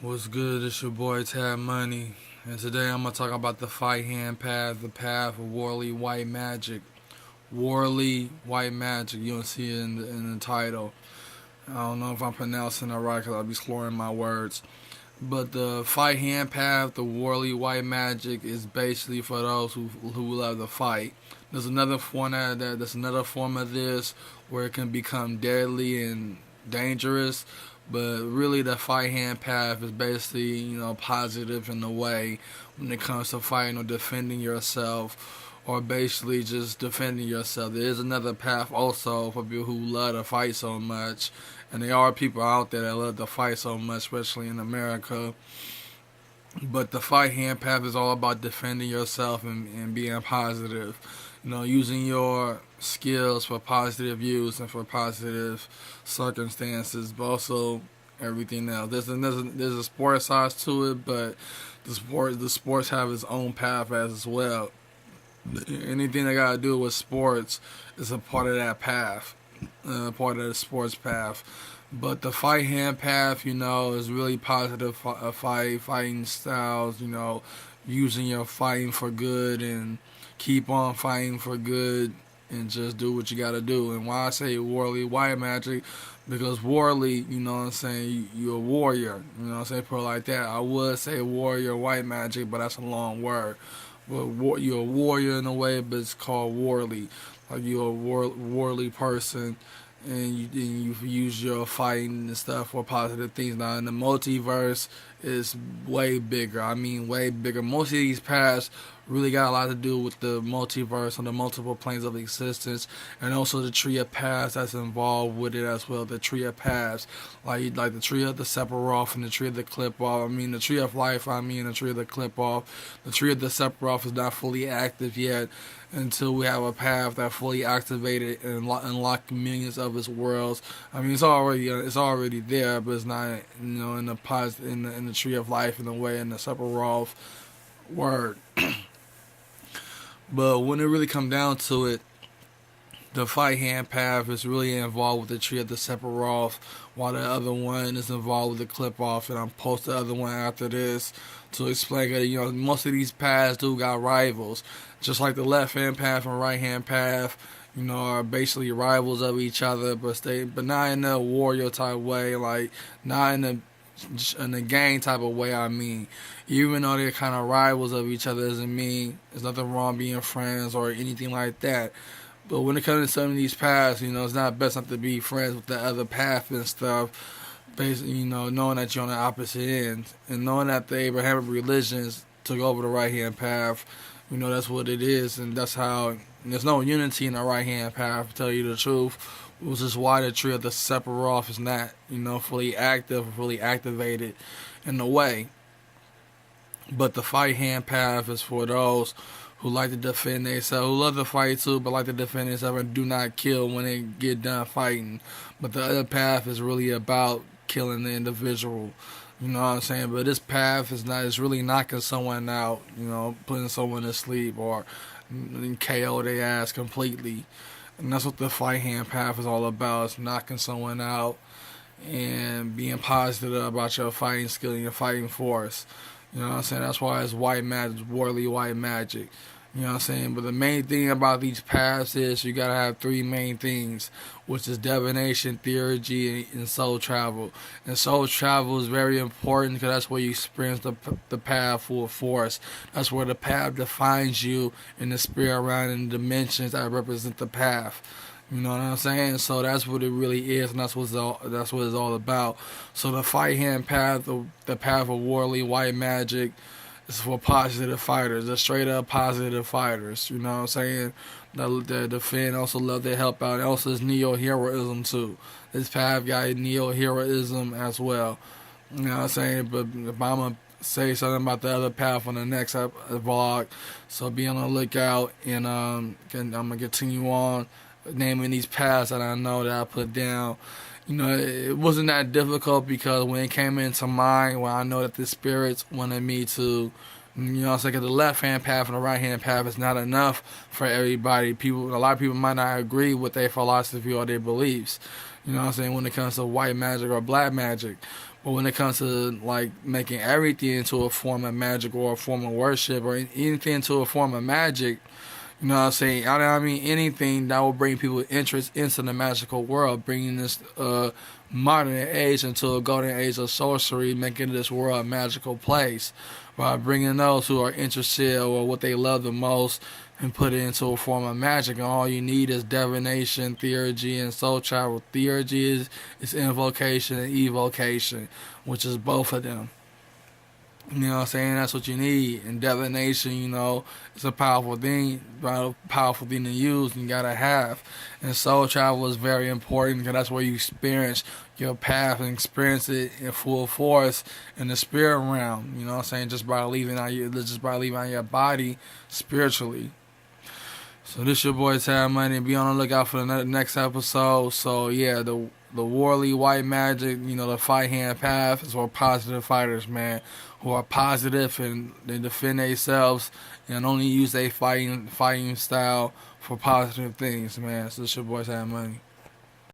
What's good? It's your boy Tab Money, and today I'm gonna talk about the fight hand path, the path of Warley White Magic. Warley White Magic. You don't see it in the title. I don't know if I'm pronouncing it right because I'll be slurring my words. But the fight hand path, the Warley White Magic, is basically for those who love to fight. There's another form of that. There's another form of this where it can become deadly and dangerous. But really, the fight hand path is basically positive in a way when it comes to fighting or defending yourself. Or basically just defending yourself. There is another path also for people who love to fight so much, and there are people out there that love to fight so much, especially in America. But the fight hand path is all about defending yourself and being positive. Using your skills for positive use and for positive circumstances, but also everything else. There's a sport side to it, but the sports have its own path as well. Anything that got to do with sports is a part of that path, part of the sports path. But the fight hand path, is really positive fighting styles. Using your fighting for good and keep on fighting for good and just do what you got to do. And why I say Warley White Magic, because Warley, what I'm saying, you're a warrior. What I'm saying, put it like that. I would say warrior White Magic, but that's a long word. But you're a warrior in a way, but it's called Warley. Like you're a warley person, and you use your fighting and stuff for positive things. Now in the multiverse, is way bigger. I mean, way bigger. Most of these paths really got a lot to do with the multiverse and the multiple planes of existence, and also the tree of paths that's involved with it as well. The tree of paths, like the tree of the Sephiroth and the tree of the clip off. I mean, the tree of life. I mean, the tree of the clip off. The tree of the Sephiroth is not fully active yet until we have a path that fully activated and unlock millions of its worlds. I mean, it's already there, but it's not in the in the tree of life in the way in the Sephiroth word. But when it really come down to it, the fight hand path is really involved with the tree of the Sephiroth, while the other one is involved with the clip off, and I'm post the other one after this to explain that most of these paths do got rivals, just like the left hand path and right hand path. Are basically rivals of each other, but not in a warrior type way, like not in a gang type of way. I mean, even though they're kind of rivals of each other, doesn't mean there's nothing wrong being friends or anything like that. But when it comes to some of these paths, it's not best not to be friends with the other path and stuff. Basically, knowing that you're on the opposite end and knowing that the Abrahamic religions took over the right hand path, that's what it is, and that's how there's no unity in the right hand path, to tell you the truth. Which is why the tree of the Sephiroth is not, fully active or fully activated in a way. But the fight hand path is for those who like to defend themselves, who love to fight too, but like to defend themselves and do not kill when they get done fighting. But the other path is really about killing the individual. You know what I'm saying? But this path is not. It's really knocking someone out. Putting someone to sleep or KO their ass completely. And that's what the fight hand path is all about. It's knocking someone out and being positive about your fighting skill and your fighting force. You know what I'm saying? That's why it's white magic, Warley White Magic. You know what I'm saying? But the main thing about these paths is you gotta have three main things, which is divination, theurgy, and soul travel. And soul travel is very important because that's where you experience the path full force. That's where the path defines you in the spirit realm and the dimensions that represent the path. You know what I'm saying? So that's what it really is, and that's what it's all about. So the fight hand path, the path of Warley White Magic, is for positive fighters, the straight up positive fighters. You know what I'm saying? The defend, also love to help out. Also, is neo heroism too. This path got neo heroism as well. You know what I'm saying? But if I'm gonna say something about the other path on the next vlog, so be on the lookout, and I'm gonna continue on naming these paths that I know that I put down. It wasn't that difficult because when it came into mind, when I know that the spirits wanted me to, it's like the left hand path and the right hand path is not enough for everybody. A lot of people might not agree with their philosophy or their beliefs. You know what I'm saying? When it comes to white magic or black magic. But when it comes to like making everything into a form of magic or a form of worship or anything into a form of magic, you know what I'm saying? I mean, anything that will bring people interest into the magical world, bringing this modern age into a golden age of sorcery, making this world a magical place by bringing those who are interested or what they love the most and put it into a form of magic. And all you need is divination, theurgy, and soul travel. Theurgy is invocation and evocation, which is both of them. You know what I'm saying? That's what you need. And divination, you know, it's a powerful thing to use and you gotta have. And soul travel is very important because that's where you experience your path and experience it in full force in the spirit realm. You know what I'm saying? Just by leaving out your body spiritually. So this your boy Tad Money. Be on the lookout for the next episode. So yeah, the Warley White Magic, you know, the fight hand path is for positive fighters, man, who are positive and they defend themselves and only use their fighting style for positive things, man. So this your boy Tad Money.